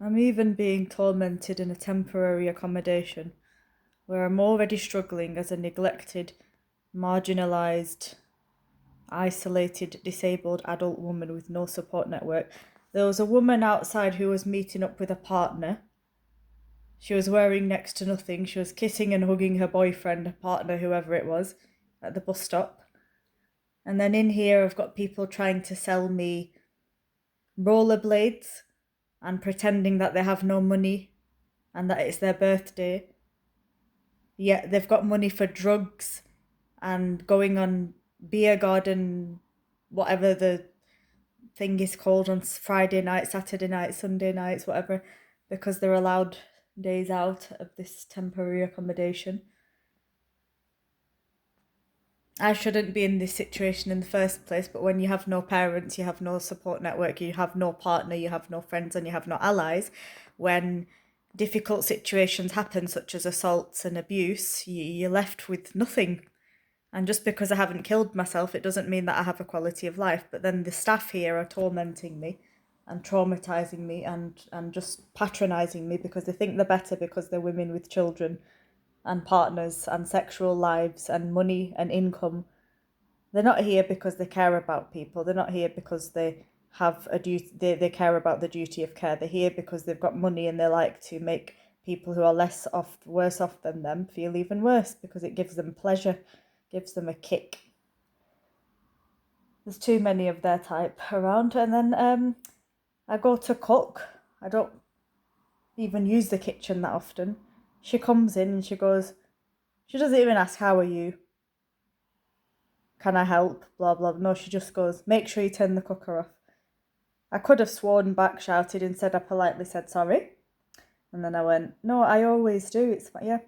I'm even being tormented in a temporary accommodation where I'm already struggling as a neglected, marginalised, isolated, disabled adult woman with no support network. There was a woman outside who was meeting up with a partner. She was wearing next to nothing. She was kissing and hugging her boyfriend, partner, whoever it was, at the bus stop. And then in here, I've got people trying to sell me rollerblades and pretending that they have no money and that it's their birthday. Yet they've got money for drugs and going on beer garden, whatever the thing is called, on Friday night, Saturday night, Sunday nights, whatever, because they're allowed days out of this temporary accommodation. I shouldn't be in this situation in the first place, but when you have no parents, you have no support network, you have no partner, you have no friends, and you have no allies, when difficult situations happen, such as assaults and abuse, you're left with nothing. And just because I haven't killed myself, it doesn't mean that I have a quality of life. But then the staff here are tormenting me and traumatizing me and just patronizing me because they think they're better because they're women with children and partners and sexual lives and money and income. They're not here because they care about people. They're not here because they have a duty. They care about the duty of care. They're here because they've got money and they like to make people who are worse off than them feel even worse because it gives them pleasure, gives them a kick. There's too many of their type around. And then I go to cook. I don't even use the kitchen that often. She comes in and she doesn't even ask, how are you? Can I help? Blah, blah. No, she just goes, make sure you turn the cooker off. I could have sworn back, shouted, instead I politely said sorry. And then I went, no, I always do. It's fine. Yeah.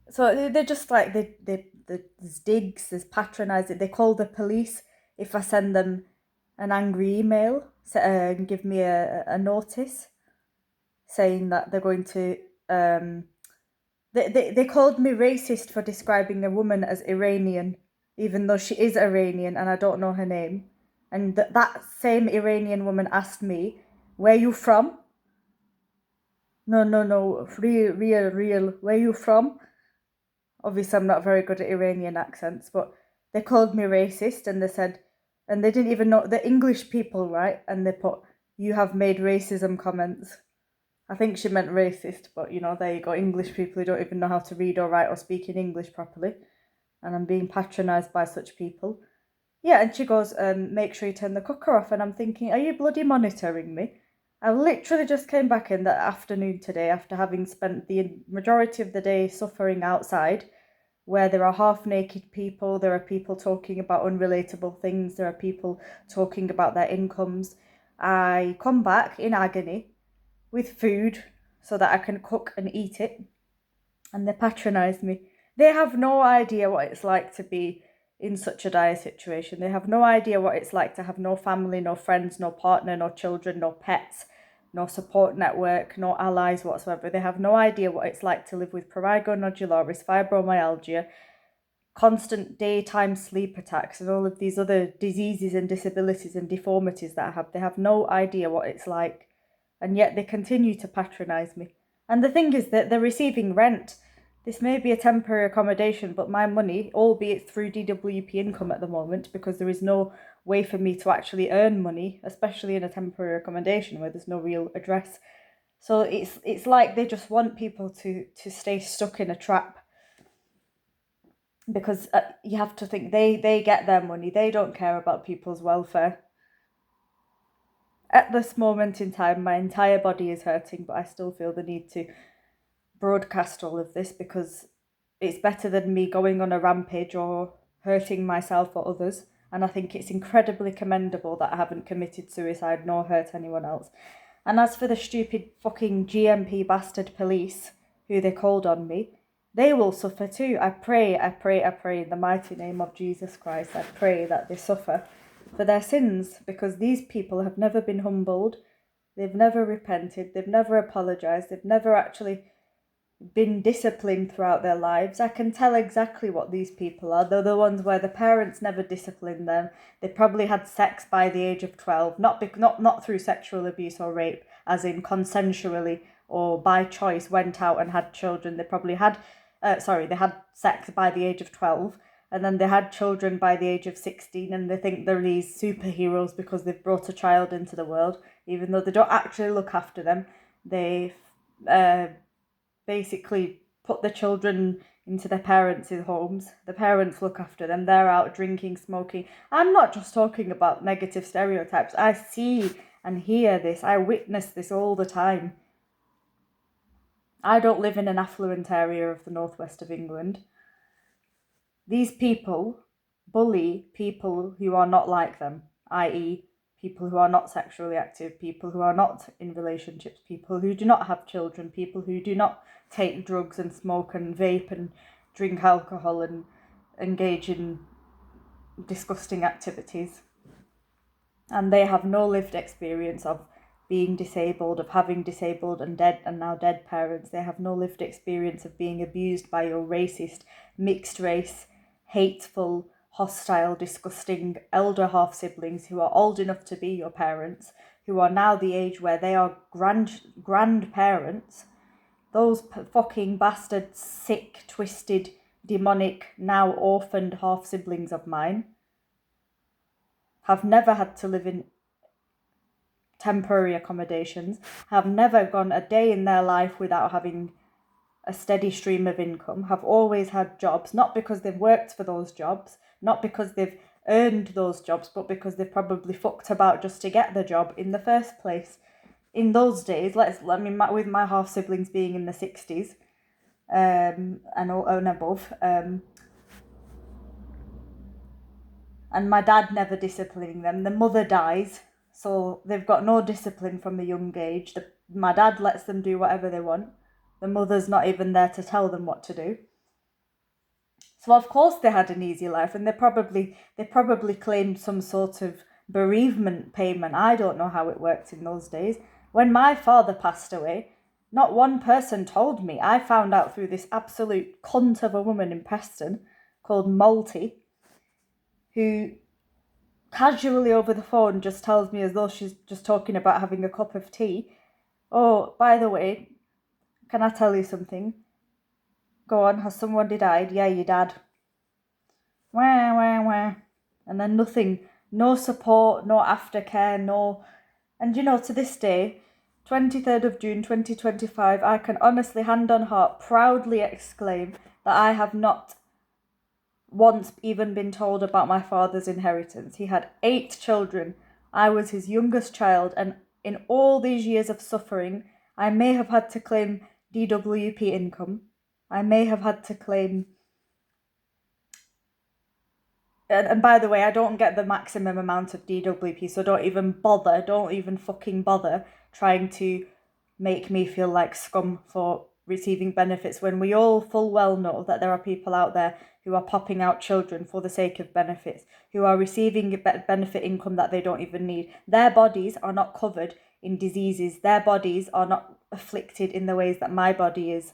So they're just like, there's digs, there's patronising. They call the police if I send them an angry email and give me a notice saying that they're going to. They called me racist for describing a woman as Iranian, even though she is Iranian and I don't know her name. And that same Iranian woman asked me, where you from? No, real. Where you from? Obviously, I'm not very good at Iranian accents, but they called me racist and they said, and they didn't even know the English people, right? And they put, you have made racism comments. I think she meant racist, but there you go. English people who don't even know how to read or write or speak in English properly. And I'm being patronised by such people. Yeah, and she goes, make sure you turn the cooker off. And I'm thinking, are you bloody monitoring me? I literally just came back in that afternoon today after having spent the majority of the day suffering outside, where there are half naked people, there are people talking about unrelatable things, there are people talking about their incomes. I come back in agony with food so that I can cook and eat it, and they patronise me. They have no idea what it's like to be in such a dire situation. They have no idea what it's like to have no family, no friends, no partner, no children, no pets, no support network, no allies whatsoever. They have no idea what it's like to live with prurigo nodularis, fibromyalgia, constant daytime sleep attacks, and all of these other diseases and disabilities and deformities that I have. They have no idea what it's like, and yet they continue to patronise me. And the thing is that they're receiving rent. This may be a temporary accommodation, but my money, albeit through DWP income at the moment, because there is no way for me to actually earn money, especially in a temporary accommodation where there's no real address. So it's like they just want people to stay stuck in a trap, because you have to think they get their money. They don't care about people's welfare. At this moment in time, my entire body is hurting, but I still feel the need to broadcast all of this because it's better than me going on a rampage or hurting myself or others. And I think it's incredibly commendable that I haven't committed suicide nor hurt anyone else. And as for the stupid fucking GMP bastard police who they called on me, they will suffer too. I pray in the mighty name of Jesus Christ. I pray that they suffer for their sins, because these people have never been humbled. They've never repented. They've never apologised. They've never actually been disciplined throughout their lives. I can tell exactly what these people are. They're the ones where the parents never disciplined them. They probably had sex by the age of 12, not through sexual abuse or rape, as in consensually or by choice went out and had children. They probably had, they had sex by the age of 12, and then they had children by the age of 16, and they think they're these superheroes because they've brought a child into the world, even though they don't actually look after them. They basically put the children into their parents' homes. The parents look after them. They're out drinking, smoking. I'm not just talking about negative stereotypes. I see and hear this. I witness this all the time. I don't live in an affluent area of the northwest of England. These people bully people who are not like them, i.e., people who are not sexually active, people who are not in relationships, people who do not have children, people who do not take drugs and smoke and vape and drink alcohol and engage in disgusting activities. And they have no lived experience of being disabled, of having disabled and dead and now dead parents. They have no lived experience of being abused by your racist, mixed race, hateful, hostile, disgusting elder half siblings who are old enough to be your parents, who are now the age where they are grandparents. Those fucking bastard, sick, twisted, demonic, now orphaned half siblings of mine have never had to live in temporary accommodations, have never gone a day in their life without having a steady stream of income, have always had jobs, not because they've worked for those jobs, not because they've earned those jobs, but because they've probably fucked about just to get the job in the first place. In those days, with my half siblings being in the 60s and above, and my dad never disciplining them. The mother dies, so they've got no discipline from a young age. My dad lets them do whatever they want. The mother's not even there to tell them what to do. So of course they had an easy life, and they probably claimed some sort of bereavement payment. I don't know how it worked in those days. When my father passed away, not one person told me. I found out through this absolute cunt of a woman in Preston called Malty, who casually over the phone just tells me, as though she's just talking about having a cup of tea, "Oh, by the way, can I tell you something? Go on, has somebody died? Yeah, your dad." Wah, wah, wah. And then nothing. No support, no aftercare, no... And to this day, 23rd of June 2025, I can honestly, hand on heart, proudly exclaim that I have not once even been told about my father's inheritance. He had 8 children. I was his youngest child, and in all these years of suffering, I may have had to claim DWP income. I may have had to claim... And by the way, I don't get the maximum amount of DWP, so don't even fucking bother trying to make me feel like scum for receiving benefits, when we all full well know that there are people out there who are popping out children for the sake of benefits, who are receiving benefit income that they don't even need. Their bodies are not covered in diseases. Their bodies are not afflicted in the ways that my body is.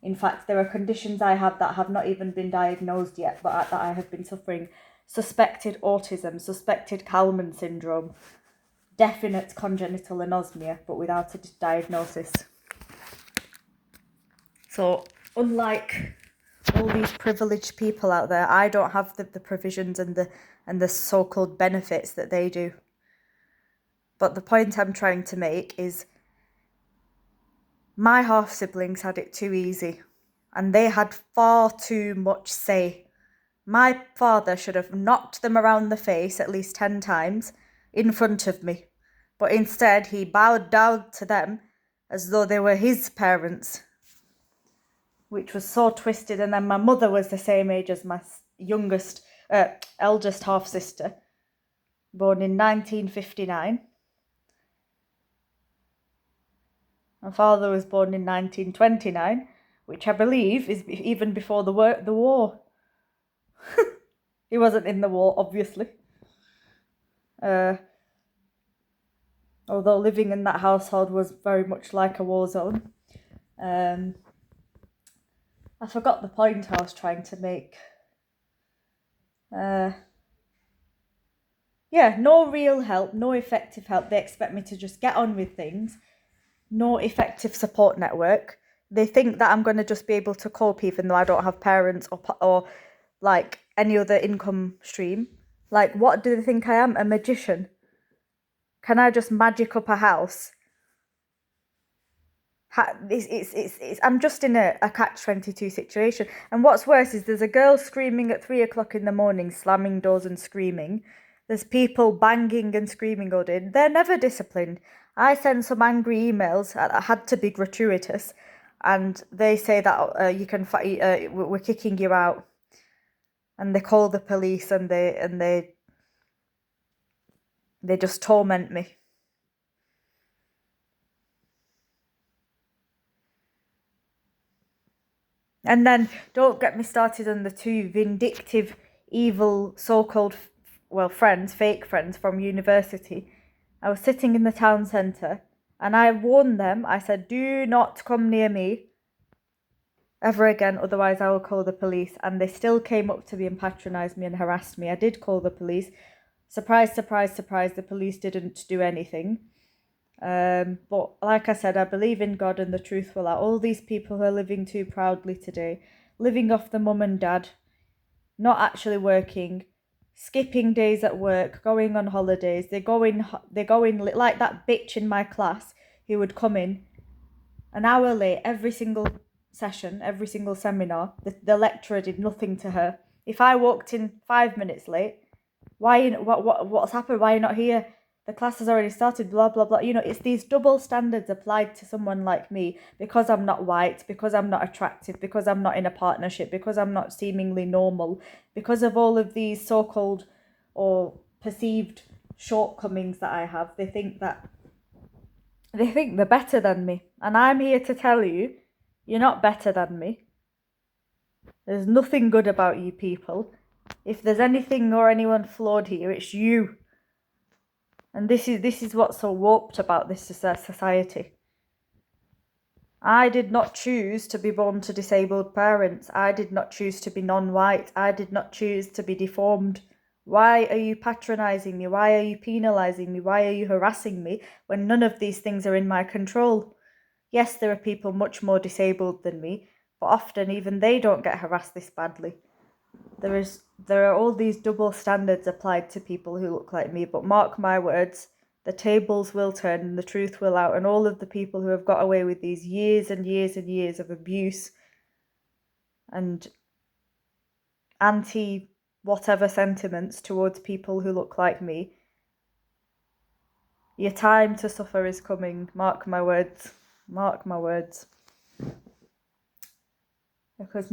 In fact, there are conditions I have that have not even been diagnosed yet, but that I have been suffering. Suspected autism, suspected Kalman syndrome, definite congenital anosmia, but without a diagnosis. So, unlike all these privileged people out there, I don't have the provisions and the so-called benefits that they do. But the point I'm trying to make is my half-siblings had it too easy, and they had far too much say. My father should have knocked them around the face at least 10 times in front of me, but instead he bowed down to them as though they were his parents, which was so twisted. And then my mother was the same age as my eldest half-sister, born in 1959. My father was born in 1929, which I believe is even before the war. He wasn't in the war, obviously. Although living in that household was very much like a war zone. I forgot the point I was trying to make. Yeah, no real help, no effective help. They expect me to just get on with things. No effective support network. They think that I'm going to just be able to cope even though I don't have parents or like any other income stream. Like, what do they think I am? A magician? Can I just magic up a house? I'm just in a catch-22 situation. And what's worse is there's a girl screaming at 3 o'clock in the morning, slamming doors and screaming. There's people banging and screaming all day. They're never disciplined. I send some angry emails that had to be gratuitous, and they say that we're kicking you out, and they call the police and they just torment me. And then don't get me started on the two vindictive, evil, so-called, friends, fake friends from university. I was sitting in the town centre and I warned them. I said, do not come near me ever again, otherwise I will call the police. And they still came up to me and patronised me and harassed me. I did call the police. Surprise, surprise, surprise, the police didn't do anything. But like I said, I believe in God and the truth will out. All these people who are living too proudly today, living off the mum and dad, not actually working, skipping days at work, going on holidays. They're going like that bitch in my class who would come in an hour late every single session, every single seminar. The lecturer did nothing to her. If I walked in 5 minutes late, what's happened? Why are you not here? The class has already started, blah, blah, blah. It's these double standards applied to someone like me because I'm not white, because I'm not attractive, because I'm not in a partnership, because I'm not seemingly normal, because of all of these so-called or perceived shortcomings that I have. They think they're better than me. And I'm here to tell you, you're not better than me. There's nothing good about you people. If there's anything or anyone flawed here, it's you. And this is what's so warped about this society. I did not choose to be born to disabled parents. I did not choose to be non-white. I did not choose to be deformed. Why are you patronising me? Why are you penalising me? Why are you harassing me when none of these things are in my control? Yes, there are people much more disabled than me, but often even they don't get harassed this badly. There are all these double standards applied to people who look like me, but mark my words, the tables will turn and the truth will out, and all of the people who have got away with these years and years and years of abuse and anti-whatever sentiments towards people who look like me, your time to suffer is coming. Mark my words. Mark my words. Because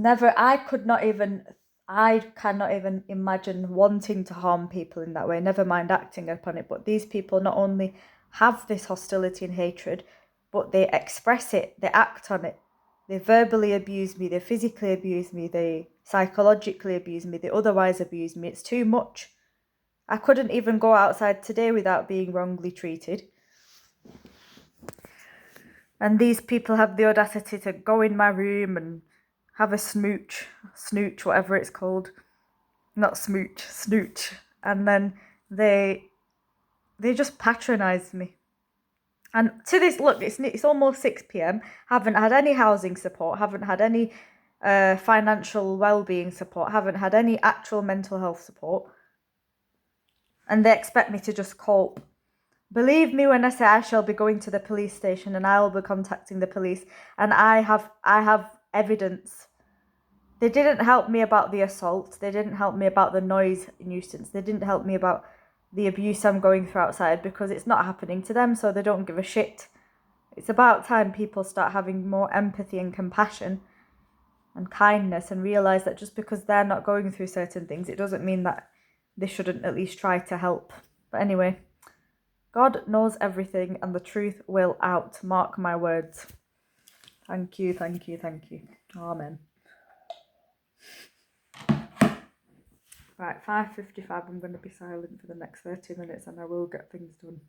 I cannot even imagine wanting to harm people in that way, never mind acting upon it. But these people not only have this hostility and hatred, but they express it, they act on it. They verbally abuse me, they physically abuse me, they psychologically abuse me, they otherwise abuse me. It's too much. I couldn't even go outside today without being wrongly treated. And these people have the audacity to go in my room and have a snooch, whatever it's called. Not smooch, snooch. And then they just patronise me. And to this, look, it's almost 6 p.m. Haven't had any housing support, haven't had any financial well-being support, haven't had any actual mental health support. And they expect me to just cope. Believe me when I say I shall be going to the police station and I will be contacting the police, and I have evidence. They didn't help me about the assault. They didn't help me about the noise nuisance. They didn't help me about the abuse I'm going through outside, because it's not happening to them, so they don't give a shit. It's about time people start having more empathy and compassion and kindness and realise that just because they're not going through certain things, it doesn't mean that they shouldn't at least try to help. But anyway, God knows everything and the truth will out. Mark my words. Thank you, thank you, thank you. Amen. Right, 5:55, I'm going to be silent for the next 30 minutes and I will get things done.